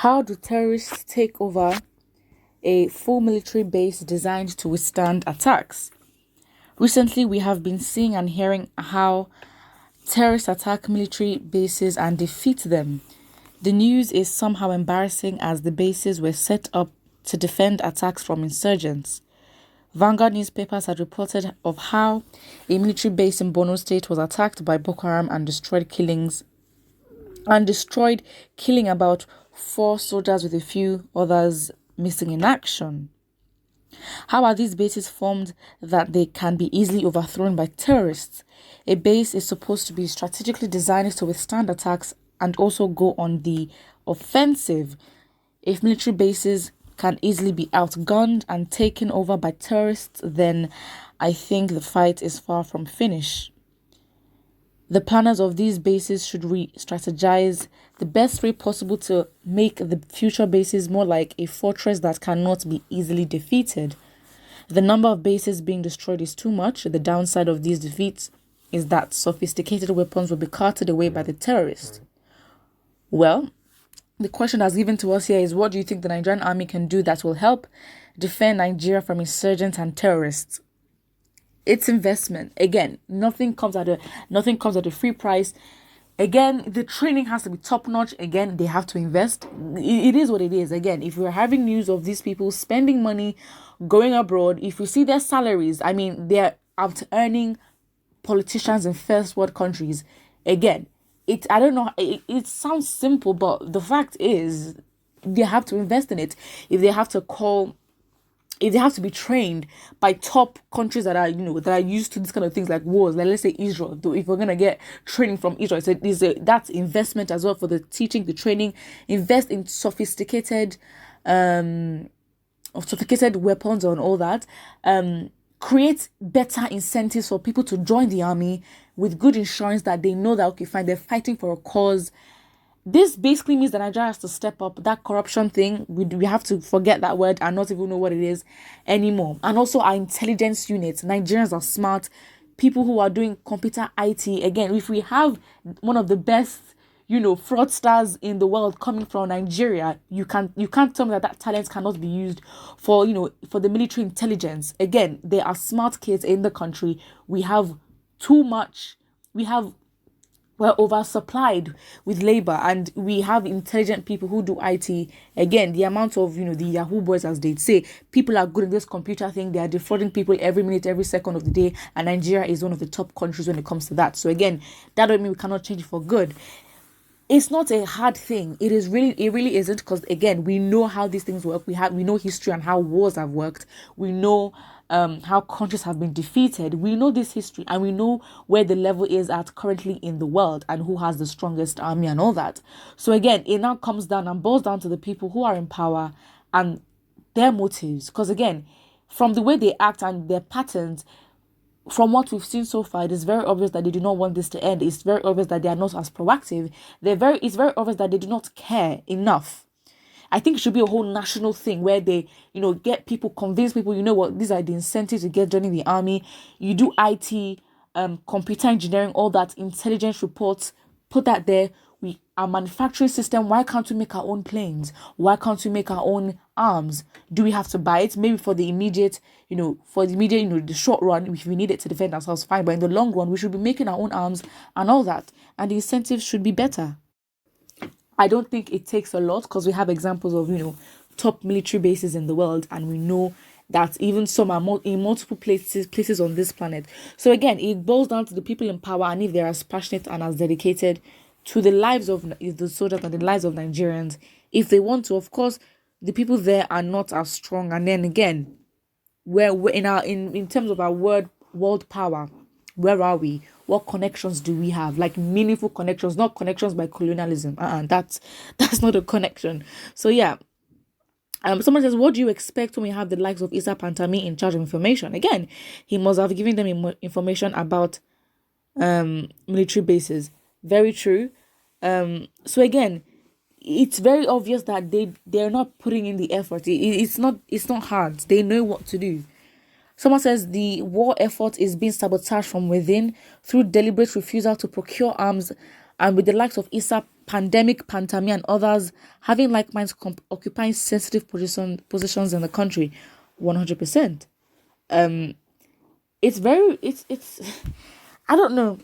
How do terrorists take over a full military base designed to withstand attacks? Recently, we have been seeing and hearing how terrorists attack military bases and defeat them. The news is somehow embarrassing as the bases were set up to defend attacks from insurgents. Vanguard newspapers had reported of how a military base in Borno State was attacked by Boko Haram and destroyed, killing about 4 soldiers with a few others missing in action. How are these bases formed that they can be easily overthrown by terrorists? A base is supposed to be strategically designed to withstand attacks and also go on the offensive. If military bases can easily be outgunned and taken over by terrorists, then I think the fight is far from finished. The planners of these bases should re-strategize the best way possible to make the future bases more like a fortress that cannot be easily defeated. The number of bases being destroyed is too much. The downside of these defeats is that sophisticated weapons will be carted away by the terrorists. Well, the question that's given to us here is, what do you think the Nigerian army can do that will help defend Nigeria from insurgents and terrorists? It's investment. Again, nothing comes at a free price. Again, the training has to be top notch. Again, they have to invest. It is what it is. Again, if we're having news of these people spending money, going abroad, if you see their salaries, I mean, they're out earning politicians in first world countries. Again, it sounds simple, but the fact is they have to invest in it. If they have to be trained by top countries that are used to this kind of things like wars, like let's say Israel. If we're gonna get training from Israel, that's investment as well for the teaching, the training. Invest in sophisticated weapons and all that. Create better incentives for people to join the army with good insurance that they know that, okay, fine, they're fighting for a cause. This basically means that Nigeria has to step up that corruption thing. We have to forget that word and not even know what it is anymore. And also our intelligence units. Nigerians are smart. People who are doing computer IT. Again, if we have one of the best, fraudsters in the world coming from Nigeria, you can't tell me that talent cannot be used for the military intelligence. Again, there are smart kids in the country. We have too much. We're oversupplied with labor, and we have intelligent people who do IT. Again, the amount of, the Yahoo boys, as they say, people are good in this computer thing. They are defrauding people every minute, every second of the day. And Nigeria is one of the top countries when it comes to that. So again, that doesn't mean we cannot change it for good. It's not a hard thing. It really isn't, because again, we know how these things work. We know history and how wars have worked. We know how countries have been defeated. We know this history, and we know where the level is at currently in the world and who has the strongest army and all that. So again, it now comes down and boils down to the people who are in power and their motives. Because again, from the way they act and their patterns, from what we've seen so far, it is very obvious that they do not want this to end. It's very obvious that they are not as proactive. It's very obvious that they do not care enough. I think it should be a whole national thing where they, get people, convince people, these are the incentives to get joining the army. You do IT, computer engineering, all that, intelligence reports, put that there. Our manufacturing system, why can't we make our own planes? Why can't we make our own arms? Do we have to buy it? Maybe for the immediate, the short run, if we need it to defend ourselves, fine. But in the long run, we should be making our own arms and all that. And the incentives should be better. I don't think it takes a lot, because we have examples of, top military bases in the world, and we know that even some are in multiple places on this planet. So again, it boils down to the people in power, and if they're as passionate and as dedicated to the lives of the soldiers and the lives of Nigerians, if they want to. Of course, the people there are not as strong. And then again, we're in terms of our world power, where are we? What connections do we have? Like meaningful connections, not connections by colonialism. That's not a connection. So yeah. Someone says, what do you expect when we have the likes of Issa Pantami in charge of information? Again, he must have given them information about military bases. Very true. So again, it's very obvious that they're not putting in the effort. It's not hard. They know what to do. Someone says the war effort is being sabotaged from within through deliberate refusal to procure arms, and with the likes of Issa pandemic, pandemic, and others having like minds occupying sensitive positions in the country, 100%. It's very, it's, I don't know.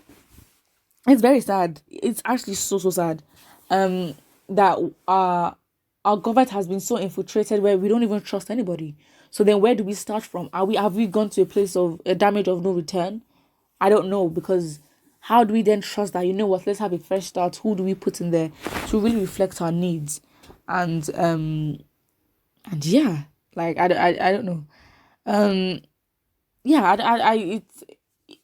It's very sad. It's actually so sad. That our government has been so infiltrated where we don't even trust anybody. So then where do we start from? Have we gone to a place of a damage of no return? I don't know, because how do we then trust that, you know what, let's have a fresh start? Who do we put in there to really reflect our needs? And yeah, like I don't know. Yeah, it's,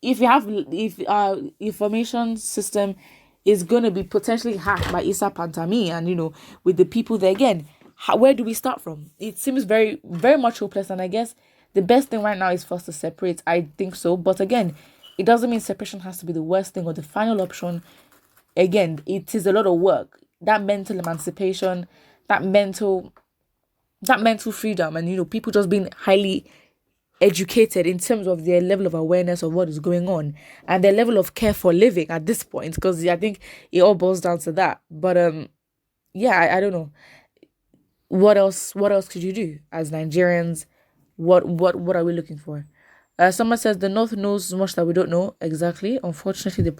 if our information system is going to be potentially hacked by ß⁰Ķ⁰, and you know, with the people there again, where do we start from? It seems very, very much hopeless, and I guess the best thing right now is for us to separate. I think so, but again, it doesn't mean separation has to be the worst thing or the final option. Again, it is a lot of work. That mental emancipation, that mental freedom, and you know, people just being highly educated in terms of their level of awareness of what is going on and their level of care for living at this point, because I think it all boils down to that. But yeah, I don't know what else could you do as Nigerians. What are we looking for? Someone says the North knows much that we don't know. Exactly. Unfortunately, the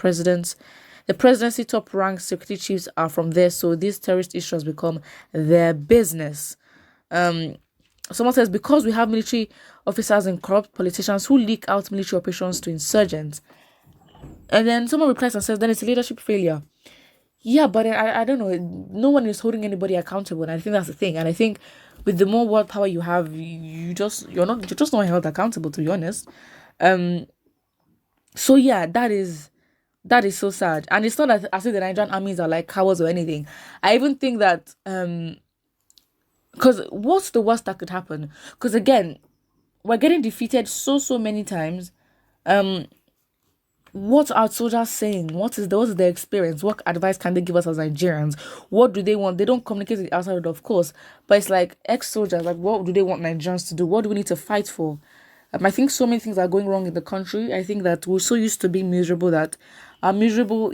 presidency top ranked security chiefs are from there, so these terrorist issues become their business. Someone says, because we have military officers and corrupt politicians who leak out military operations to insurgents. And then someone replies and says, then it's a leadership failure. Yeah, but I don't know. No one is holding anybody accountable, and I think that's the thing. And I think with the more world power you have, you're just not held accountable, to be honest. So yeah, that is so sad. And it's not as if the Nigerian armies are like cowards or anything. I even think that because what's the worst that could happen? Because again, we're getting defeated so many times. What are soldiers saying? What is their experience? What advice can they give us as Nigerians? What do they want? They don't communicate with outside, of course, but it's like ex-soldiers. Like, what do they want Nigerians to do? What do we need to fight for? I think so many things are going wrong in the country. I think that we're so used to being miserable that our miserable,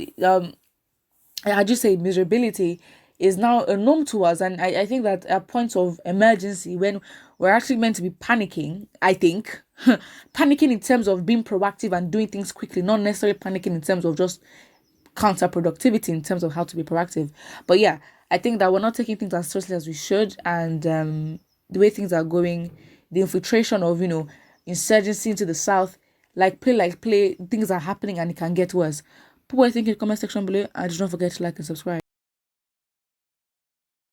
I just say miserability is now a norm to us. And I think that at points of emergency, when we're actually meant to be panicking, I think, panicking in terms of being proactive and doing things quickly, not necessarily panicking in terms of just counterproductivity in terms of how to be proactive. But yeah, I think that we're not taking things as seriously as we should. And the way things are going, the infiltration of, you know, insurgency into the south, like play, things are happening and it can get worse. Put what you think in the comment section below, and do not forget to like and subscribe.